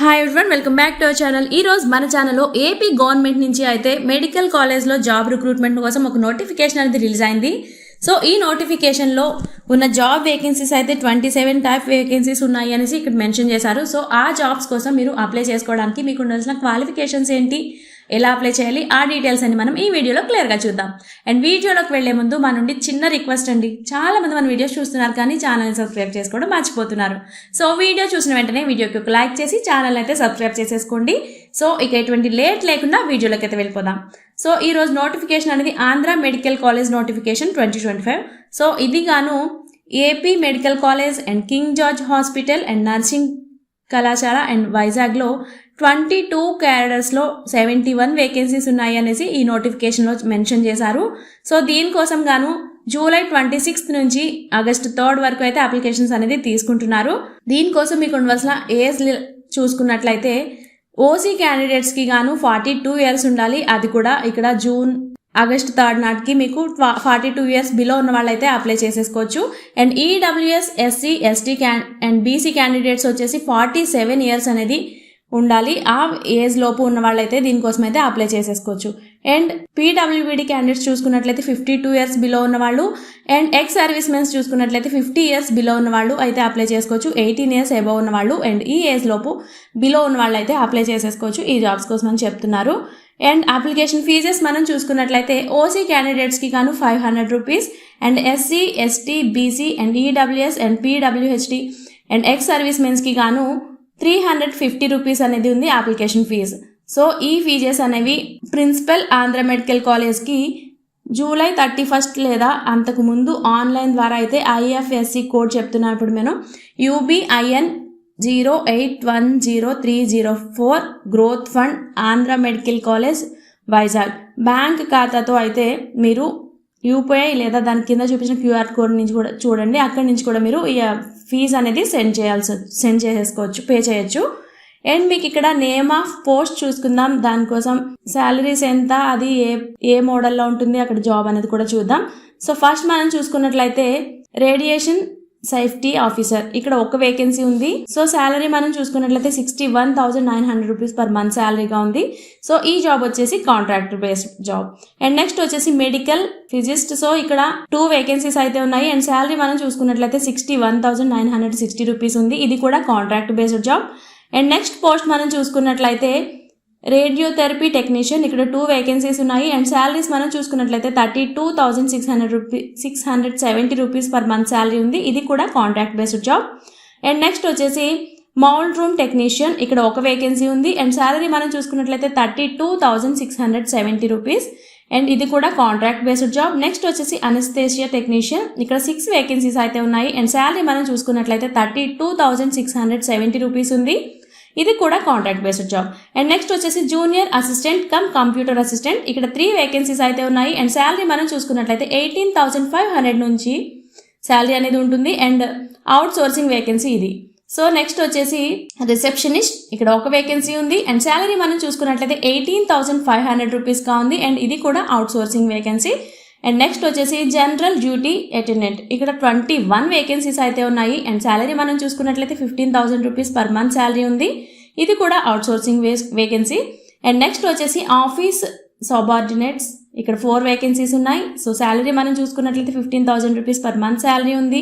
Hi everyone, welcome back to our channel. ఈ రోజు మన ఛానల్లో ఏపీ గవర్నమెంట్ నుంచి అయితే మెడికల్ కాలేజ్లో జాబ్ రిక్రూట్మెంట్ కోసం ఒక నోటిఫికేషన్ అనేది రిలీజ్ అయింది. సో ఈ నోటిఫికేషన్లో ఉన్న జాబ్ వేకెన్సీస్ అయితే 27 టైప్ వేకెన్సీస్ ఉన్నాయి అనేసి ఇక్కడ మెన్షన్ చేశారు. సో ఆ జాబ్స్ కోసం మీరు అప్లై చేసుకోవడానికి మీకు ఉండాల్సిన క్వాలిఫికేషన్స్ ఏంటి, ఎలా అప్లై చేయాలి, ఆ డీటెయిల్స్ అని మనం ఈ వీడియోలో క్లియర్గా చూద్దాం. అండ్ వీడియోలోకి వెళ్లే ముందు మా నుండి చిన్న రిక్వెస్ట్ అండి, చాలా మంది మన వీడియోస్ చూస్తున్నారు కానీ ఛానల్ని సబ్స్క్రైబ్ చేసుకోవడం మర్చిపోతున్నారు. సో వీడియో చూసిన వెంటనే వీడియోకి ఒక లైక్ చేసి ఛానల్ అయితే సబ్స్క్రైబ్ చేసేసుకోండి. సో ఇక ఎటువంటి లేట్ లేకుండా వీడియోలోకి అయితే వెళ్ళిపోదాం. సో ఈ రోజు నోటిఫికేషన్ అనేది Andhra medical college notification 2025. So ఇది గాను AP medical college and king George hospital and nursing కళాశాల అండ్ వైజాగ్లో 22 క్యాడర్స్లో 71 వేకెన్సీస్ ఉన్నాయి అనేసి ఈ నోటిఫికేషన్లో మెన్షన్ చేశారు. సో దీనికోసం గాను జూలై 26 నుంచి ఆగస్టు 3 వరకు అయితే అప్లికేషన్స్ అనేది తీసుకుంటున్నారు. దీనికోసం మీకు ఉండవలసిన ఏజ్ చూసుకున్నట్లయితే ఓసీ క్యాండిడేట్స్కి గాను 42 ఇయర్స్ ఉండాలి. అది కూడా ఇక్కడ ఆగస్టు 3 నాటికి మీకు 42 ఇయర్స్ బిలో ఉన్న వాళ్ళైతే అప్లై చేసేసుకోవచ్చు. And EWS, SC, ST and BC candidates వచ్చేసి 47 ఇయర్స్ అనేది ఉండాలి. ఆ ఏజ్ లోపు ఉన్న వాళ్ళైతే దీనికోసం అయితే అప్లై చేసేసుకోవచ్చు. అండ్ పీడబ్ల్యూబీడీ క్యాండిడేట్స్ చూసుకున్నట్లయితే 52 ఇయర్స్ బిలో ఉన్న వాళ్ళు అండ్ ఎక్స్ సర్వీస్ మెన్స్ చూసుకున్నట్లయితే 50 ఇయర్స్ బిలో ఉన్న వాళ్ళు అయితే అప్లై చేసుకోవచ్చు. 18 ఇయర్స్ అబవ్ ఉన్న వాళ్ళు అండ్ ఈ ఏజ్ లోపు బిలో ఉన్న వాళ్ళు అయితే అప్లై చేసేసుకోవచ్చు ఈ జాబ్స్ కోసం అని చెప్తున్నారు. అండ్ అప్లికేషన్ ఫీజెస్ మనం చూసుకున్నట్లయితే ఓసీ క్యాండిడేట్స్కి గాను 500 rupees and SC, ST, BC and EWS and PWHD and ex service మెన్స్కి గాను 350 రూపీస్ అనేది ఉంది అప్లికేషన్ ఫీజు. సో ఈ ఫీజెస్ అనేవి ప్రిన్సిపల్ ఆంధ్ర మెడికల్ కాలేజ్కి జూలై 31 లేదా అంతకు ముందు ఆన్లైన్ ద్వారా అయితే ఐఎఫ్ఎస్సి కోడ్ చెప్తున్నాం. ఇప్పుడు మనం UBIN 08103004 growth fund Andhra medical college Vizag bank ఖాతాతో అయితే మీరు యూపీఐ లేదా దాని కింద చూపించిన QR కోడ్ నుంచి కూడా చూడండి, అక్కడి నుంచి కూడా మీరు ఈ ఫీజు అనేది సెండ్ చేసేసుకోవచ్చు, పే చేయొచ్చు. అండ్ మీకు ఇక్కడ నేమ్ ఆఫ్ పోస్ట్ చూసుకుందాం. దానికోసం శాలరీస్ ఎంత, అది ఏ మోడల్లో ఉంటుంది, అక్కడ జాబ్ అనేది కూడా చూద్దాం. సో ఫస్ట్ మనం చూసుకున్నట్లయితే రేడియేషన్ సేఫ్టీ ఆఫీసర్, ఇక్కడ ఒక వేకెన్సీ ఉంది. సో శాలరీ మనం చూసుకున్నట్లయితే 61,900 రూపీస్ పర్ మంత్ శాలరీగా ఉంది. సో ఈ జాబ్ వచ్చేసి contract based job. And next వచ్చేసి మెడికల్ ఫిజిస్ట్. సో ఇక్కడ 2 వేకెన్సీస్ అయితే ఉన్నాయి అండ్ శాలరీ మనం చూసుకున్నట్లయితే 61,960 రూపీస్ ఉంది. ఇది కూడా contract based job. And next post మనం చూసుకున్నట్లయితే రేడియోథెరపీ టెక్నీషియన్, ఇక్కడ 2 వేకెన్సీస్ ఉన్నాయి అండ్ శాలరీస్ మనం చూసుకున్నట్లయితే 32,670 రూపీస్ పర్ మంత్ శాలరీ ఉంది. ఇది కూడా contract based job. And next వచ్చేసి మౌల్డ్ రూమ్ టెక్నీషియన్, ఇక్కడ ఒక వేకెన్సీ ఉంది అండ్ శాలరీ మనం చూసుకున్నట్లయితే 32,670 రూపీస్ అండ్ ఇది కూడా కాంట్రాక్ట్ బేస్డ్ జాబ్. నెక్స్ట్ వచ్చేసి అనస్థేషియా టెక్నీషియన్, ఇక్కడ 6 వేకెన్సీస్ అయితే ఉన్నాయి అండ్ శాలరీ మనం చూసుకున్నట్లయితే 32,670 రూపీస్ ఉంది. ఇది కూడా contract based job. And next వచ్చేసి junior assistant cum computer assistant, ఇక్కడ 3 వేకెన్సీస్ అయితే ఉన్నాయి అండ్ శాలరీ మనం చూసుకున్నట్లయితే 18,500 నుంచి శాలరీ అనేది ఉంటుంది అండ్ అవుట్ సోర్సింగ్ వేకెన్సీ ఇది. సో నెక్స్ట్ వచ్చేసి రిసెప్షనిస్ట్, ఇక్కడ ఒక వేకెన్సీ ఉంది అండ్ శాలరీ మనం చూసుకున్నట్లయితే 18,500 రూపీస్గా ఉంది అండ్ ఇది కూడా outsourcing vacancy. And next వచ్చేసి జనరల్ డ్యూటీ అటెండెంట్, ఇక్కడ 21 వేకెన్సీస్ అయితే ఉన్నాయి అండ్ శాలరీ మనం చూసుకున్నట్లయితే 15,000 రూపీస్ పర్ మంత్ శాలరీ ఉంది. ఇది కూడా outsourcing vacancy. And next వచ్చేసి ఆఫీస్ సబార్డినేట్స్, ఇక్కడ 4 వేకెన్సీస్ ఉన్నాయి. సో శాలరీ మనం చూసుకున్నట్లయితే 15,000 రూపీస్ పర్ మంత్ శాలరీ ఉంది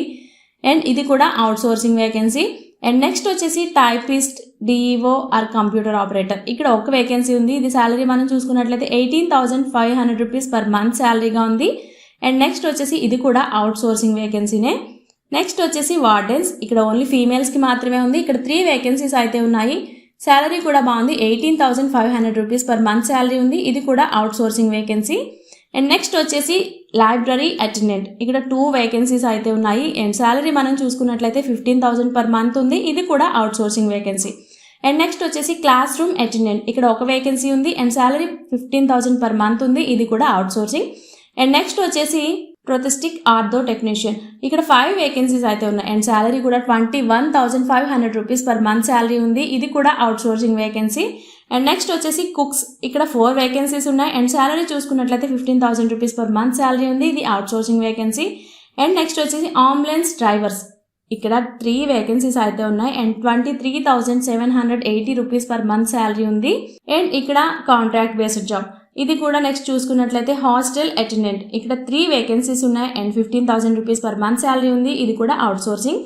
అండ్ ఇది కూడా outsourcing vacancy. And next వచ్చేసి typist, DEO or computer operator, ఇక్కడ ఒక వేకెన్సీ ఉంది. ఇది శాలరీ మనం చూసుకున్నట్లయితే 18,500 రూపీస్ పర్ మంత్ శాలరీగా ఉంది అండ్ నెక్స్ట్ వచ్చేసి ఇది కూడా అవుట్ సోర్సింగ్ వేకెన్సీనే. నెక్స్ట్ వచ్చేసి వార్డెన్స్, ఇక్కడ ఓన్లీ ఫీమేల్స్కి మాత్రమే ఉంది. ఇక్కడ 3 వేకెన్సీస్ అయితే ఉన్నాయి. శాలరీ కూడా బాగుంది, 18,500 రూపీస్ పర్ మంత్ శాలరీ ఉంది. ఇది కూడా outsourcing vacancy. And next వచ్చేసి లైబ్రరీ అటెండెంట్, ఇక్కడ 2 వేకెన్సీస్ అయితే ఉన్నాయి అండ్ శాలరీ మనం చూసుకున్నట్లయితే 15,000 పర్ మంత్ ఉంది. ఇది కూడా outsourcing vacancy. And next వచ్చేసి క్లాస్ రూమ్ అటెండెంట్, ఇక్కడ ఒక వేకెన్సీ ఉంది అండ్ శాలరీ 15,000 పర్ మంత్ ఉంది. ఇది కూడా అవుట్ సోర్సింగ్. అండ్ నెక్స్ట్ వచ్చేసి ప్రొథెస్టిక్ ఆర్థో టెక్నీషియన్, ఇక్కడ 5 వేకెన్సీస్ అయితే ఉన్నాయి అండ్ శాలరీ కూడా 21,500 రూపీస్ పర్ మంత్ శాలరీ ఉంది. ఇది కూడా outsourcing vacancy. And next వచ్చేసి కుక్స్, ఇక్కడ 4 వేకెన్సీస్ ఉన్నాయి అండ్ శాలరీ చూసుకున్నట్లయితే 15,000 రూపీస్ పర్ మంత్ శాలరీ ఉంది. ఇది out sourcing vacancy. And next వచ్చేసి అంబులెన్స్ డ్రైవర్స్, ఇక్కడ 3 వేకెన్సీస్ అయితే ఉన్నాయి and 23,780 rupees per month salary ఉంది. అండ్ ఇక్కడ కాంట్రాక్ట్ బేస్డ్ జాబ్. ఇది కూడా నెక్స్ట్ చూసుకున్నట్లయితే హాస్టల్ అటెండెంట్. ఇక్కడ 3 వేకెన్సీస్ ఉన్నాయి and 15,000 rupees per month salary ఉంది. ఇది కూడా అవుట్ సోర్సింగ్.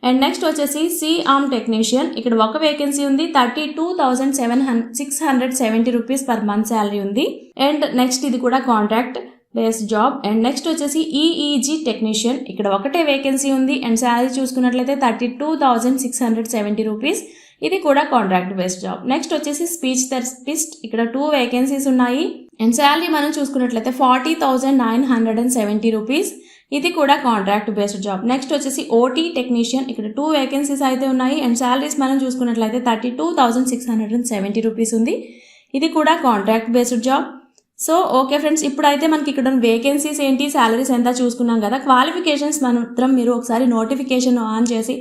అండ్ నెక్స్ట్ వచ్చేసి C-arm టెక్నీషియన్. ఇక్కడ ఒక వేకెన్సీ ఉంది, 32,670 రూపీస్ పర్ మంత్ శాలరీ ఉంది. అండ్ నెక్స్ట్ ఇది కూడా contract based job. And next వచ్చేసి EEG టెక్నీషియన్. ఇక్కడ ఒకటే వేకెన్సీ ఉంది అండ్ శాలరీ చూసుకున్నట్లయితే 32,670 రూపీస్. ఇది కూడా కాంట్రాక్ట్ బేస్డ్ జాబ్. నెక్స్ట్ వచ్చేసి స్పీచ్ థెరపిస్ట్. ఇక్కడ 2 వేకెన్సీస్ ఉన్నాయి అండ్ శాలరీ మనం చూసుకున్నట్లయితే 40,970 రూపీస్. ఇది కూడా కాంట్రాక్ట్ బేస్డ్ జాబ్. నెక్స్ట్ వచ్చేసి OT టెక్నీషియన్. ఇక్కడ 2 వేకెన్సీస్ అయితే ఉన్నాయి అండ్ శాలరీస్ మనం చూసుకున్నట్లయితే 32,670 రూపీస్ ఉంది. ఇది కూడా contract based job. So okay friends, ఇప్పుడైతే మనకి ఇక్కడ వేకెన్సీస్ ఏంటి, శాలరీస్ ఎంత చూసుకున్నాం కదా. క్వాలిఫికేషన్స్ మాత్రం మీరు ఒకసారి నోటిఫికేషన్ ఆన్ చేసి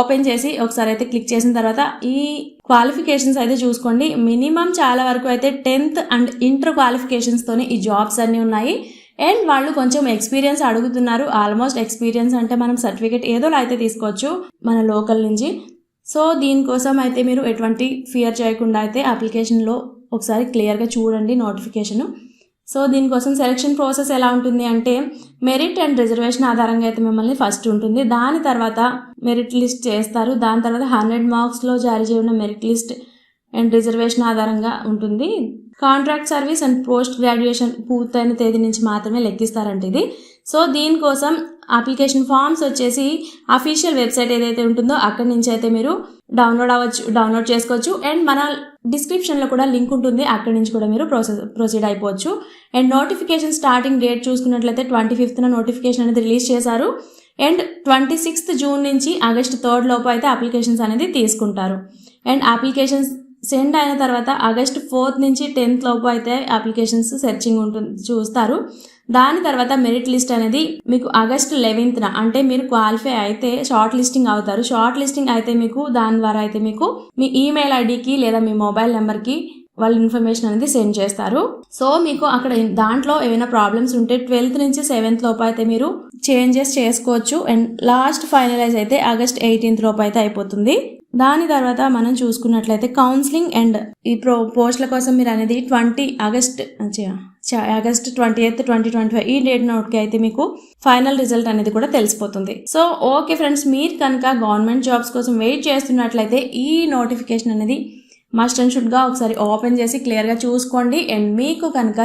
ఓపెన్ చేసి ఒకసారి అయితే క్లిక్ చేసిన తర్వాత ఈ క్వాలిఫికేషన్స్ అయితే చూసుకోండి. మినిమం చాలా వరకు అయితే 10th అండ్ ఇంటర్ క్వాలిఫికేషన్స్తోనే ఈ జాబ్స్ అన్నీ ఉన్నాయి. అండ్ వాళ్ళు కొంచెం ఎక్స్పీరియన్స్ అడుగుతున్నారు. ఆల్మోస్ట్ ఎక్స్పీరియన్స్ అంటే మనం సర్టిఫికేట్ ఏదోలా అయితే తీసుకోవచ్చు మన లోకల్ నుంచి. సో దీనికోసం అయితే మీరు ఎటువంటి ఫియర్ చేయకుండా అయితే అప్లికేషన్లో ఒకసారి క్లియర్గా చూడండి నోటిఫికేషన్. సో దీనికోసం సెలక్షన్ ప్రాసెస్ ఎలా ఉంటుంది అంటే మెరిట్ అండ్ రిజర్వేషన్ ఆధారంగా అయితే మిమ్మల్ని ఫస్ట్ ఉంటుంది. దాని తర్వాత మెరిట్ లిస్ట్ చేస్తారు. దాని తర్వాత 100 మార్క్స్లో జారీ చేయడం మెరిట్ లిస్ట్ అండ్ రిజర్వేషన్ ఆధారంగా ఉంటుంది. Contract service and post graduation పూర్తయిన తేదీ నుంచి మాత్రమే లెక్కిస్తారంట ఇది. సో దీనికోసం అప్లికేషన్ ఫామ్స్ వచ్చేసి అఫీషియల్ వెబ్సైట్ ఏదైతే ఉంటుందో అక్కడి నుంచి అయితే మీరు డౌన్లోడ్ చేసుకోవచ్చు. అండ్ మన డిస్క్రిప్షన్లో కూడా లింక్ ఉంటుంది, అక్కడి నుంచి కూడా మీరు ప్రొసీడ్ అయిపోవచ్చు. అండ్ నోటిఫికేషన్ స్టార్టింగ్ డేట్ చూసుకున్నట్లయితే 25th నోటిఫికేషన్ అనేది రిలీజ్ చేశారు. అండ్ 26th జూన్ నుంచి ఆగస్ట్ 3rd లోపు అయితే అప్లికేషన్స్ అనేది తీసుకుంటారు. అండ్ అప్లికేషన్స్ సెండ్ అయిన తర్వాత ఆగస్ట్ 4th నుంచి 10th లోపు అయితే అప్లికేషన్స్ సెర్చింగ్ ఉంటుంది చూస్తారు. దాని తర్వాత మెరిట్ లిస్ట్ అనేది మీకు ఆగస్ట్ 11th అంటే మీరు క్వాలిఫై అయితే షార్ట్ లిస్టింగ్ అవుతారు. షార్ట్ లిస్టింగ్ అయితే మీకు దాని ద్వారా అయితే మీకు మీ ఈమెయిల్ ఐడికి లేదా మీ మొబైల్ నెంబర్కి వాళ్ళు ఇన్ఫర్మేషన్ అనేది సెండ్ చేస్తారు. సో మీకు అక్కడ దాంట్లో ఏమైనా ప్రాబ్లమ్స్ ఉంటే 12th నుంచి 7th లోపు అయితే మీరు చేంజెస్ చేసుకోవచ్చు. అండ్ లాస్ట్ ఫైనలైజ్ అయితే ఆగస్ట్ 18th లోపు అయితే అయిపోతుంది. దాని తర్వాత మనం చూసుకున్నట్లయితే కౌన్సిలింగ్ అండ్ ఈ పోస్టుల కోసం మీరు అనేది ఆగస్ట్ 28th 2025 ఈ డేట్ నోట్కి అయితే మీకు ఫైనల్ రిజల్ట్ అనేది కూడా తెలిసిపోతుంది. సో ఓకే ఫ్రెండ్స్, మీరు కనుక గవర్నమెంట్ జాబ్స్ కోసం వెయిట్ చేస్తున్నట్లయితే ఈ నోటిఫికేషన్ అనేది మస్ట్ అండ్ షుడ్గా ఒకసారి ఓపెన్ చేసి క్లియర్గా చూసుకోండి. అండ్ మీకు కనుక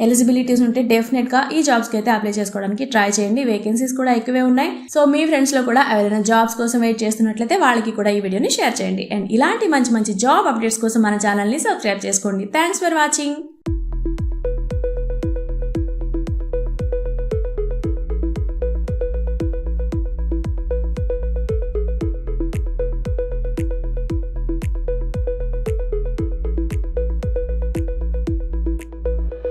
ఎలిజిబిలిటీస్ ఉంటే డెఫినెట్గా ఈ జాబ్స్కి అయితే అప్లై చేసుకోవడానికి ట్రై చేయండి. వేకెన్సీస్ కూడా ఎక్కువే ఉన్నాయి. సో మీ ఫ్రెండ్స్లో కూడా ఎవరైనా జాబ్స్ కోసం వెయిట్ చేస్తున్నట్లయితే వాళ్ళకి కూడా ఈ వీడియోని షేర్ చేయండి. అండ్ ఇలాంటి మంచి మంచి జాబ్ అప్డేట్స్ కోసం మన ఛానల్ని సబ్స్క్రైబ్ చేసుకోండి. Thanks for watching.